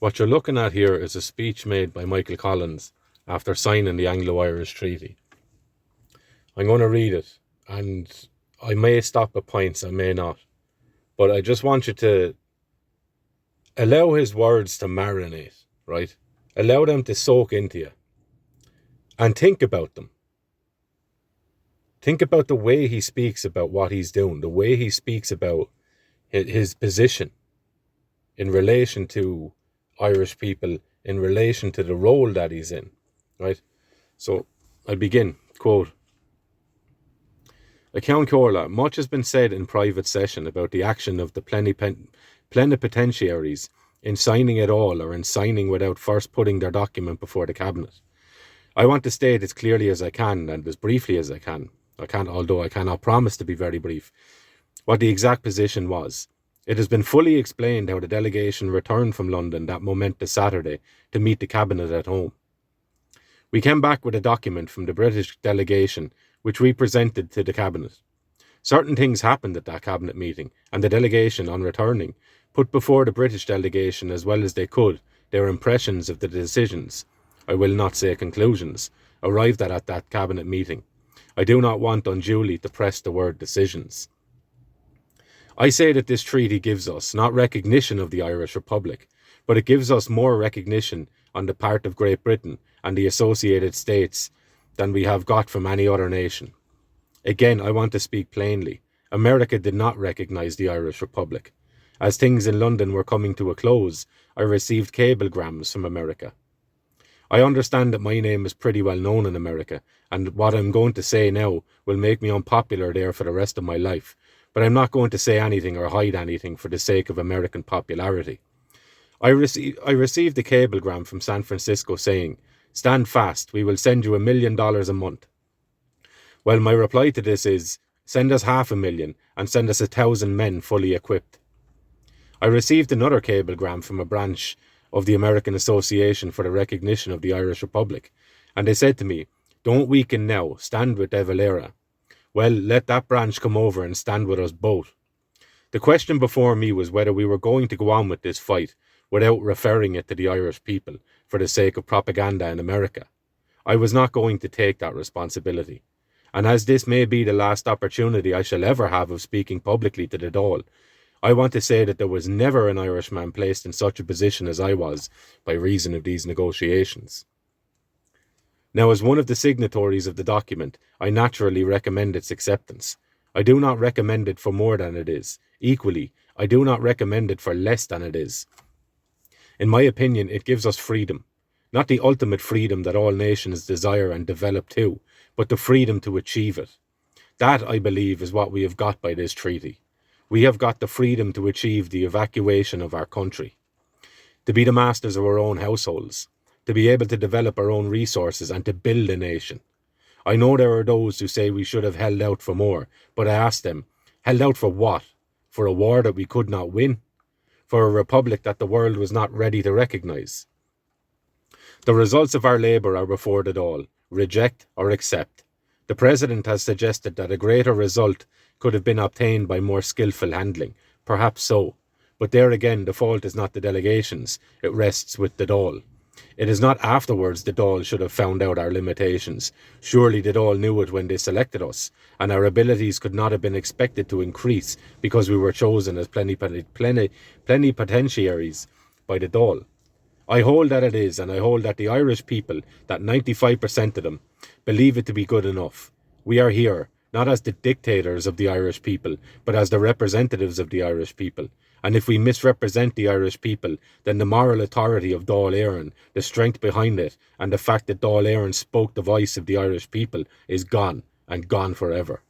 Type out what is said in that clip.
What you're looking at here is a speech made by Michael Collins after signing the Anglo-Irish Treaty. I'm going to read it, and I may stop at points, I may not. But I just want you to allow his words to marinate, right? Allow them to soak into you. And think about them. Think about the way he speaks about what he's doing, the way he speaks about his position in relation to Irish people, in relation to the role that he's in, right? So I begin, quote, Count Corla, much has been said in private session about the action of the plenipotentiaries in signing at all or in signing without first putting their document before the cabinet. I want to state as clearly as I can and as briefly as I can. Although I cannot promise to be very brief, what the exact position was. It has been fully explained how the delegation returned from London that momentous Saturday to meet the cabinet at home. We came back with a document from the British delegation which we presented to the cabinet. Certain things happened at that cabinet meeting, and the delegation, on returning, put before the British delegation as well as they could their impressions of the decisions, I will not say conclusions, arrived at that cabinet meeting. I do not want unduly to press the word decisions. I say that this treaty gives us not recognition of the Irish Republic, but it gives us more recognition on the part of Great Britain and the associated states than we have got from any other nation. Again, I want to speak plainly. America did not recognise the Irish Republic. As things in London were coming to a close, I received cablegrams from America. I understand that my name is pretty well known in America, and what I'm going to say now will make me unpopular there for the rest of my life, but I'm not going to say anything or hide anything for the sake of American popularity. I received a cablegram from San Francisco saying, "Stand fast, we will send you $1 million a month." Well, my reply to this is, send us $500,000 and send us 1,000 men fully equipped. I received another cablegram from a branch of the American Association for the Recognition of the Irish Republic, and they said to me, "Don't weaken now, stand with De Valera." Well, let that branch come over and stand with us both. The question before me was whether we were going to go on with this fight without referring it to the Irish people for the sake of propaganda in America. I was not going to take that responsibility. And as this may be the last opportunity I shall ever have of speaking publicly to the Dáil, I want to say that there was never an Irishman placed in such a position as I was by reason of these negotiations. Now, as one of the signatories of the document, I naturally recommend its acceptance. I do not recommend it for more than it is. Equally, I do not recommend it for less than it is. In my opinion, it gives us freedom. Not the ultimate freedom that all nations desire and develop to, but the freedom to achieve it. That, I believe, is what we have got by this treaty. We have got the freedom to achieve the evacuation of our country, to be the masters of our own households, to be able to develop our own resources and to build a nation. I know there are those who say we should have held out for more, but I ask them, held out for what? For a war that we could not win? For a republic that the world was not ready to recognise? The results of our labour are before the Dáil. Reject or accept. The President has suggested that a greater result could have been obtained by more skillful handling. Perhaps so. But there again, the fault is not the delegations. It rests with the Dáil. It is not afterwards the Dáil should have found out our limitations. Surely the Dáil knew it when they selected us, and our abilities could not have been expected to increase because we were chosen as plenipotentiaries by the Dáil. I hold that it is, and I hold that the Irish people, that 95% of them, believe it to be good enough. We are here, not as the dictators of the Irish people, but as the representatives of the Irish people. And if we misrepresent the Irish people, then the moral authority of Dáil Éireann, the strength behind it, and the fact that Dáil Éireann spoke the voice of the Irish people is gone, and gone forever.